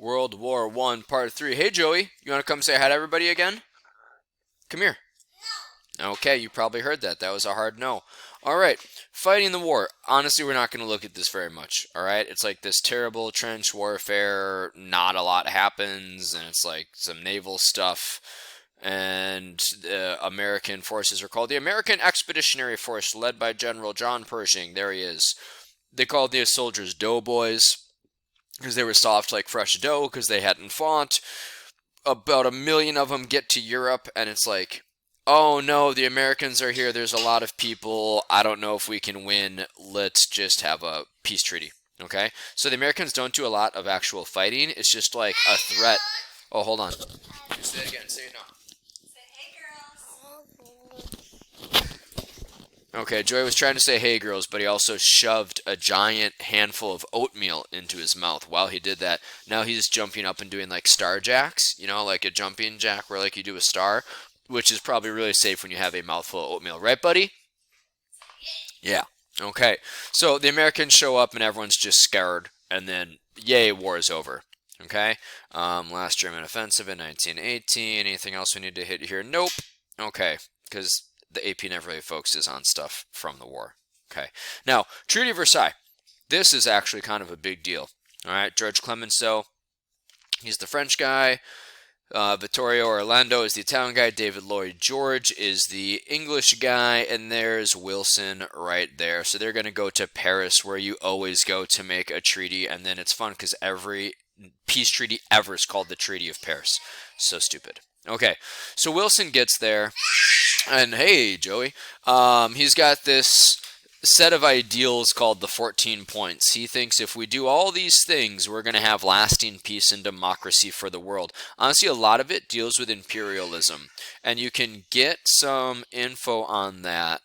World War One, Part 3. Hey, Joey, you want to come say hi to everybody again? Come here. Okay, you probably heard that. That was a hard no. All right, fighting the war. Honestly, we're not going to look at this very much. All right, it's like this terrible trench warfare. Not a lot happens, and it's like some naval stuff. And the American forces are called the American Expeditionary Force, led by General John Pershing. There he is. They called these soldiers doughboys because they were soft like fresh dough because they hadn't fought. About 1 million of them get to Europe, and it's like, oh no, the Americans are here. There's a lot of people. I don't know if we can win. Let's just have a peace treaty. Okay? So the Americans don't do a lot of actual fighting. It's just like a threat. Oh, hold on. Just say it again. Say it now. Okay, Joy was trying to say hey girls, but he also shoved a giant handful of oatmeal into his mouth while he did that. Now he's jumping up and doing like star jacks, like a jumping jack where like you do a star, which is probably really safe when you have a mouthful of oatmeal, right buddy? Yeah. Okay. So the Americans show up and everyone's just scared, and then yay, war is over. Okay. Last German offensive in 1918. Anything else we need to hit here? Nope. Okay. Because the AP never really focuses on stuff from the war. Okay. Now, Treaty of Versailles. This is actually kind of a big deal. All right. George Clemenceau, he's the French guy. Vittorio Orlando is the Italian guy. David Lloyd George is the English guy. And there's Wilson right there. So they're going to go to Paris, where you always go to make a treaty. And then it's fun because every peace treaty ever is called the Treaty of Paris. So stupid. Okay. So Wilson gets there. And hey, Joey, he's got this set of ideals called the 14 points. He thinks if we do all these things, we're going to have lasting peace and democracy for the world. Honestly, a lot of it deals with imperialism, and you can get some info on that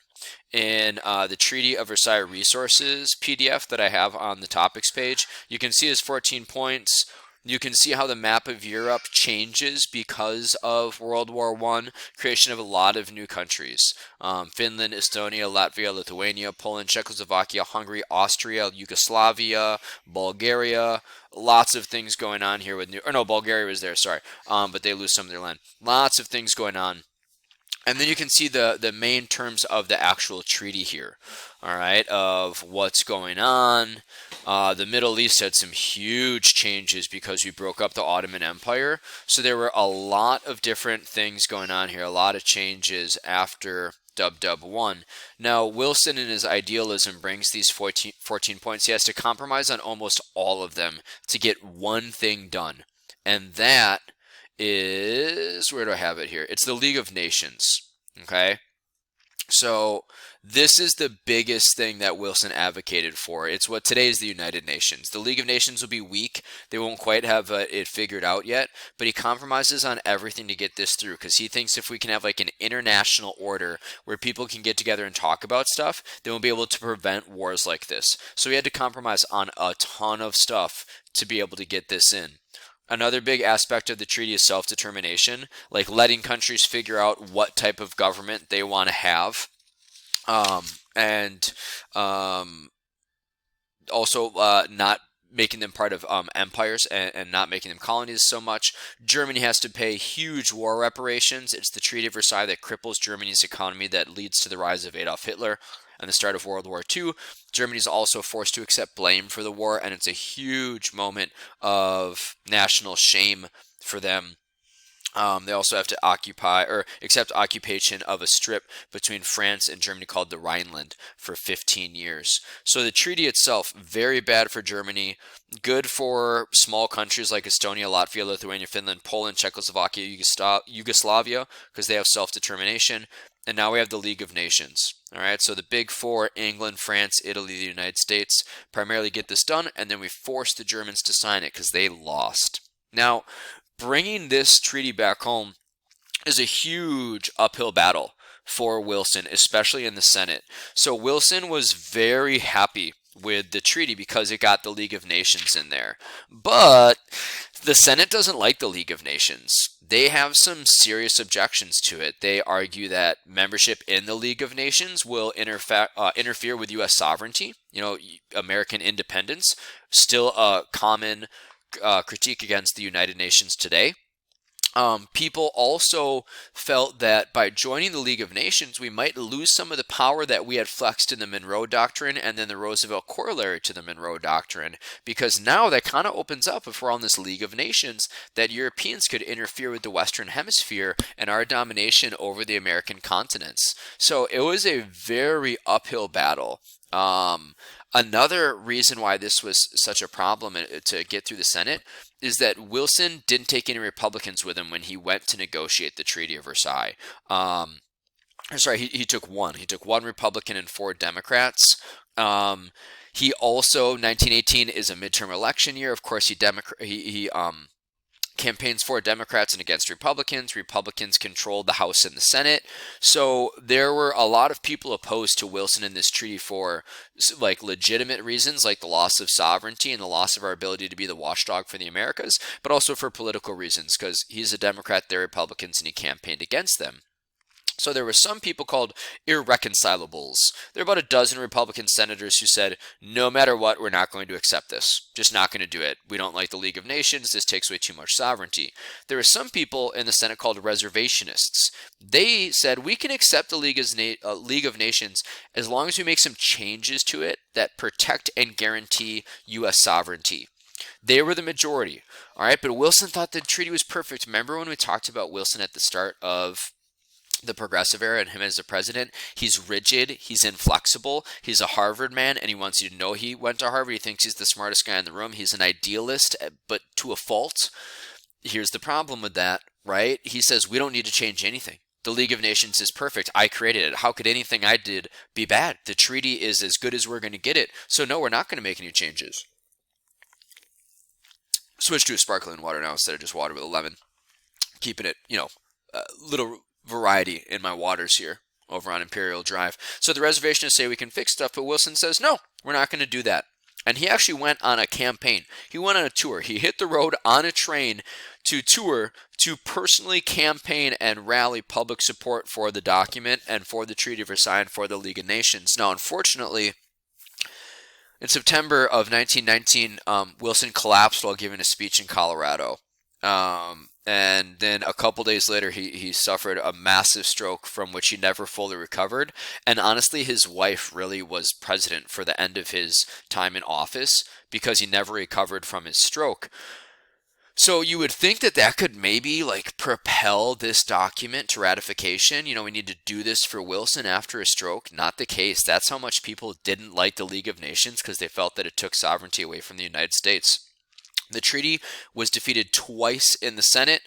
in the Treaty of Versailles Resources PDF that I have on the topics page. You can see his 14 points. You can see how the map of Europe changes because of World War I, creation of a lot of new countries. Finland, Estonia, Latvia, Lithuania, Poland, Czechoslovakia, Hungary, Austria, Yugoslavia, Bulgaria. Lots of things going on here with Bulgaria was there, sorry. But they lose some of their land. Lots of things going on. And then you can see the main terms of the actual treaty here, all right, of what's going on. The Middle East had some huge changes because we broke up the Ottoman Empire. So there were a lot of different things going on here, a lot of changes after Dub 1. Now, Wilson in his idealism brings these 14 points. He has to compromise on almost all of them to get one thing done. And that is, where do I have it here? It's the League of Nations, okay? So this is the biggest thing that Wilson advocated for. It's what today is the United Nations. The League of Nations will be weak. They won't quite have it figured out yet, but he compromises on everything to get this through because he thinks if we can have like an international order where people can get together and talk about stuff, then we'll be able to prevent wars like this. So he had to compromise on a ton of stuff to be able to get this in. Another big aspect of the treaty is self-determination, like letting countries figure out what type of government they want to have, and also not making them part of empires and not making them colonies so much. Germany has to pay huge war reparations. It's the Treaty of Versailles that cripples Germany's economy that leads to the rise of Adolf Hitler and the start of World War II. Germany is also forced to accept blame for the war, and it's a huge moment of national shame for them. They also have to accept occupation of a strip between France and Germany called the Rhineland for 15 years. So the treaty itself, very bad for Germany, good for small countries like Estonia, Latvia, Lithuania, Finland, Poland, Czechoslovakia, Yugoslavia, because they have self-determination. And now we have the League of Nations. All right, so the big four, England, France, Italy, the United States, primarily get this done, and then we force the Germans to sign it because they lost. Now, bringing this treaty back home is a huge uphill battle for Wilson, especially in the Senate. So Wilson was very happy with the treaty because it got the League of Nations in there. But the Senate doesn't like the League of Nations. They have some serious objections to it. They argue that membership in the League of Nations will interfere with U.S. sovereignty, American independence, still a common critique against the United Nations today. People also felt that by joining the League of Nations, we might lose some of the power that we had flexed in the Monroe Doctrine and then the Roosevelt corollary to the Monroe Doctrine, because now that kind of opens up, if we're on this League of Nations, that Europeans could interfere with the Western Hemisphere and our domination over the American continents. So it was a very uphill battle. Another reason why this was such a problem to get through the Senate is that Wilson didn't take any Republicans with him when he went to negotiate the Treaty of Versailles. He took one. He took one Republican and 4 Democrats. He also, 1918 is a midterm election year. Of course, he campaigns for Democrats and against Republicans. Republicans controlled the House and the Senate. So there were a lot of people opposed to Wilson in this treaty for like legitimate reasons, like the loss of sovereignty and the loss of our ability to be the watchdog for the Americas, but also for political reasons, because he's a Democrat, they're Republicans, and he campaigned against them. So there were some people called irreconcilables. There were about a dozen Republican senators who said, no matter what, we're not going to accept this. Just not going to do it. We don't like the League of Nations. This takes away too much sovereignty. There were some people in the Senate called reservationists. They said, we can accept the League of Nations as long as we make some changes to it that protect and guarantee U.S. sovereignty. They were the majority. All right, but Wilson thought the treaty was perfect. Remember when we talked about Wilson at the start of the progressive era and him as a president? He's rigid, he's inflexible, he's a Harvard man, and he wants you to know he went to Harvard. He thinks he's the smartest guy in the room. He's an idealist, but to a fault. Here's the problem with that, right? He says, we don't need to change anything. The League of Nations is perfect. I created it. How could anything I did be bad? The treaty is as good as we're going to get it. So no, we're not going to make any changes. Switch to a sparkling water now instead of just water with a lemon. Keeping it, a little variety in my waters here over on Imperial Drive. So the reservationists say we can fix stuff, but Wilson says, no, we're not going to do that. And he actually went on a campaign. He went on a tour. He hit the road on a train to tour to personally campaign and rally public support for the document and for the Treaty of Versailles and for the League of Nations. Now, unfortunately, in September of 1919, Wilson collapsed while giving a speech in Colorado. And then a couple days later, he suffered a massive stroke from which he never fully recovered. And honestly, his wife really was president for the end of his time in office because he never recovered from his stroke. So you would think that that could maybe like propel this document to ratification. We need to do this for Wilson after a stroke. Not the case. That's how much people didn't like the League of Nations, because they felt that it took sovereignty away from the United States. The treaty was defeated twice in the Senate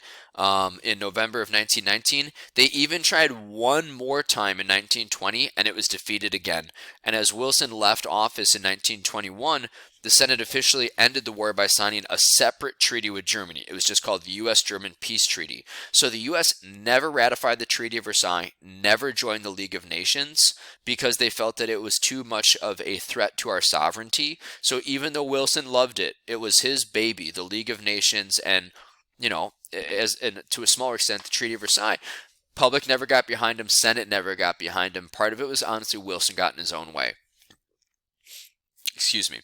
in November of 1919. They even tried one more time in 1920, and it was defeated again. And as Wilson left office in 1921, the Senate officially ended the war by signing a separate treaty with Germany. It was just called the U.S.-German Peace Treaty. So the U.S. never ratified the Treaty of Versailles, never joined the League of Nations, because they felt that it was too much of a threat to our sovereignty. So even though Wilson loved it, it was his baby, the League of Nations, and, and to a smaller extent, the Treaty of Versailles. Public never got behind him. Senate never got behind him. Part of it was honestly Wilson got in his own way. Excuse me.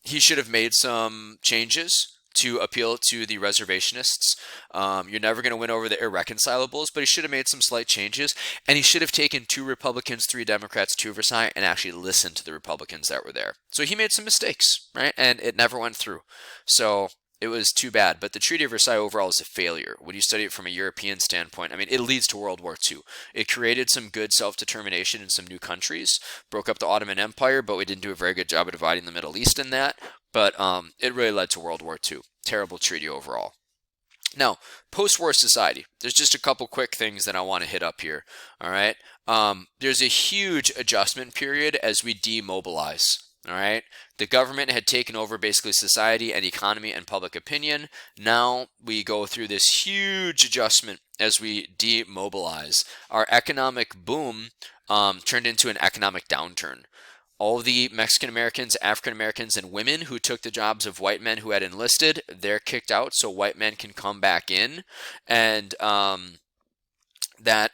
He should have made some changes to appeal to the reservationists. You're never going to win over the irreconcilables, but he should have made some slight changes, and he should have taken 2 Republicans, 3 Democrats to Versailles and actually listened to the Republicans that were there. So he made some mistakes, right? And it never went through. So it was too bad. But the Treaty of Versailles overall is a failure. When you study it from a European standpoint, it leads to World War II. It created some good self-determination in some new countries, broke up the Ottoman Empire, but we didn't do a very good job of dividing the Middle East in that. But it really led to World War II. Terrible treaty overall. Now, post-war society. There's just a couple quick things that I want to hit up here. All right. There's a huge adjustment period as we demobilize. All right. The government had taken over basically society and economy and public opinion. Now we go through this huge adjustment as we demobilize. Our economic boom turned into an economic downturn. All the Mexican Americans, African Americans, and women who took the jobs of white men who had enlisted, they're kicked out so white men can come back in. And that,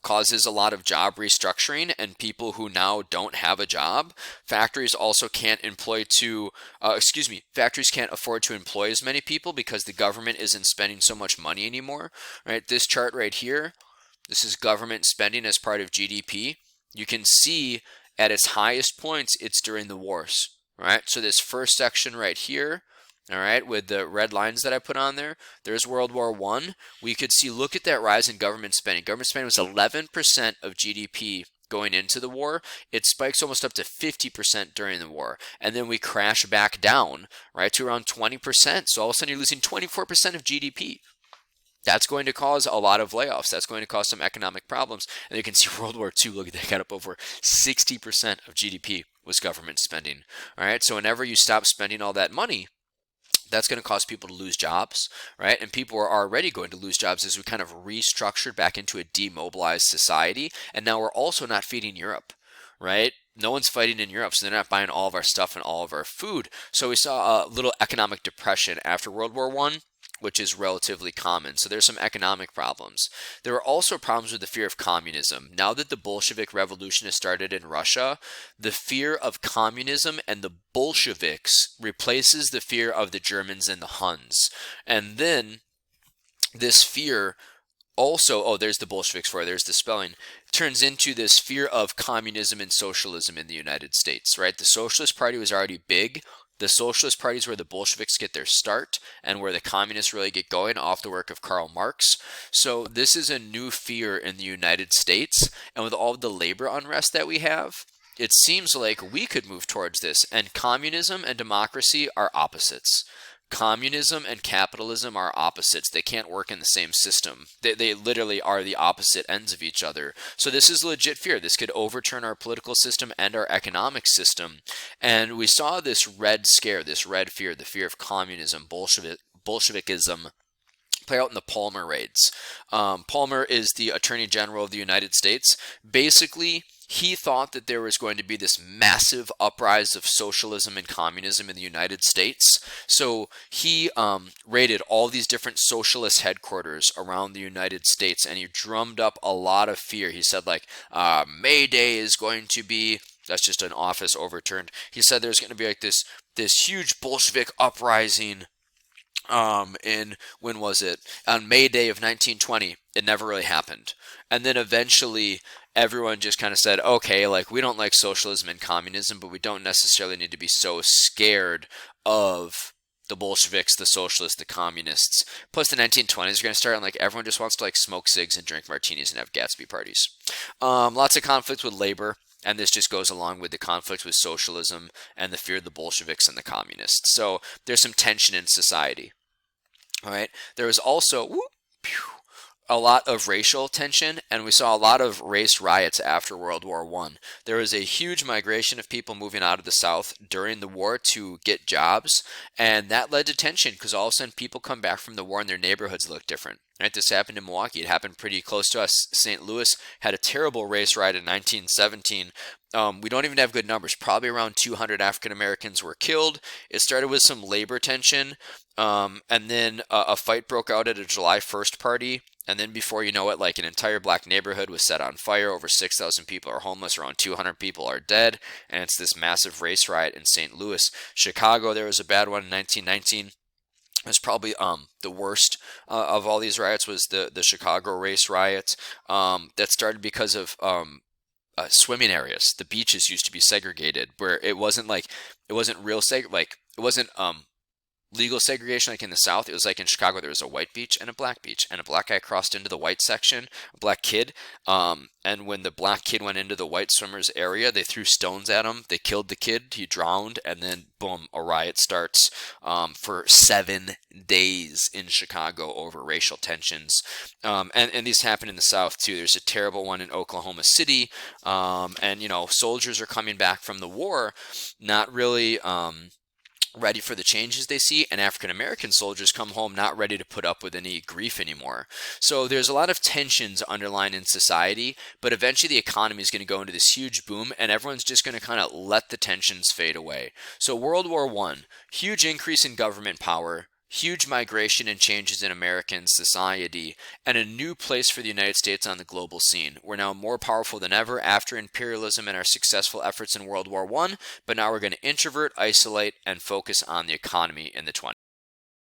causes a lot of job restructuring and people who now don't have a job. Factories also can't factories can't afford to employ as many people because the government isn't spending so much money anymore, right? This chart right here, this is government spending as part of GDP. You can see at its highest points, it's during the wars, right? So this first section right here, all right, with the red lines that I put on there, there's World War I. We could see, look at that rise in government spending. Government spending was 11% of GDP going into the war. It spikes almost up to 50% during the war. And then we crash back down, right, to around 20%. So all of a sudden you're losing 24% of GDP. That's going to cause a lot of layoffs. That's going to cause some economic problems. And you can see World War II, look at that, got up over 60% of GDP was government spending. All right, so whenever you stop spending all that money, that's going to cause people to lose jobs, right? And people are already going to lose jobs as we kind of restructured back into a demobilized society. And now we're also not feeding Europe, right? No one's fighting in Europe, so they're not buying all of our stuff and all of our food. So we saw a little economic depression after World War I, which is relatively common. So there's some economic problems. There are also problems with the fear of communism. Now that the Bolshevik Revolution has started in Russia, the fear of communism and the Bolsheviks replaces the fear of the Germans and the Huns. And then this fear also, oh, there's the Bolsheviks for it, there's the spelling, turns into this fear of communism and socialism in the United States, right? The Socialist Party was already big. The Socialist Party is where the Bolsheviks get their start and where the communists really get going off the work of Karl Marx. So this is a new fear in the United States. And with all the labor unrest that we have, it seems like we could move towards this. And communism and democracy are opposites. Communism and capitalism are opposites. They can't work in the same system. They literally are the opposite ends of each other. So this is legit fear. This could overturn our political system and our economic system. And we saw this red scare, this red fear, the fear of communism, Bolshevikism, play out in the Palmer raids. Palmer is the Attorney General of the United States. Basically, he thought that there was going to be this massive uprise of socialism and communism in the United States. So he raided all these different socialist headquarters around the United States, and he drummed up a lot of fear. He said, like, May Day is going to be, that's just an office overturned. He said there's going to be like this huge Bolshevik uprising when was it? On May Day of 1920. It never really happened. And then eventually everyone just kind of said, okay, like, we don't like socialism and communism, but we don't necessarily need to be so scared of the Bolsheviks, the socialists, the communists. Plus the 1920s are going to start, and like everyone just wants to like smoke cigs and drink martinis and have Gatsby parties. Lots of conflicts with labor. And this just goes along with the conflict with socialism and the fear of the Bolsheviks and the communists. So there's some tension in society. All right. There was also a lot of racial tension, and we saw a lot of race riots after World War I. There was a huge migration of people moving out of the South during the war to get jobs, and that led to tension because all of a sudden people come back from the war and their neighborhoods look different. Right, this happened in Milwaukee. It happened pretty close to us. St. Louis had a terrible race riot in 1917. We don't even have good numbers. Probably around 200 African Americans were killed. It started with some labor tension, and then a fight broke out at a July 1st party. And then before you know it, like an entire black neighborhood was set on fire. Over 6,000 people are homeless. Around 200 people are dead. And it's this massive race riot in St. Louis. Chicago, there was a bad one in 1919. It was probably the worst of all these riots was the Chicago race riot that started because of swimming areas. The beaches used to be segregated, where it wasn't legal segregation like in the South. It was like in Chicago, there was a white beach, and a black guy crossed into the white section, a black kid, and when the black kid went into the white swimmers area, they threw stones at him, they killed the kid, he drowned, and then boom, a riot starts for 7 days in Chicago over racial tensions, and these happen in the South too. There's a terrible one in Oklahoma City, and soldiers are coming back from the war, not really ready for the changes they see, and African American soldiers come home not ready to put up with any grief anymore. So there's a lot of tensions underlying in society, but eventually the economy is going to go into this huge boom, and everyone's just going to kind of let the tensions fade away. So World War I, huge increase in government power, huge migration and changes in American society, and a new place for the United States on the global scene. We're now more powerful than ever after imperialism and our successful efforts in World War I, but now we're going to introvert, isolate, and focus on the economy in the 20s.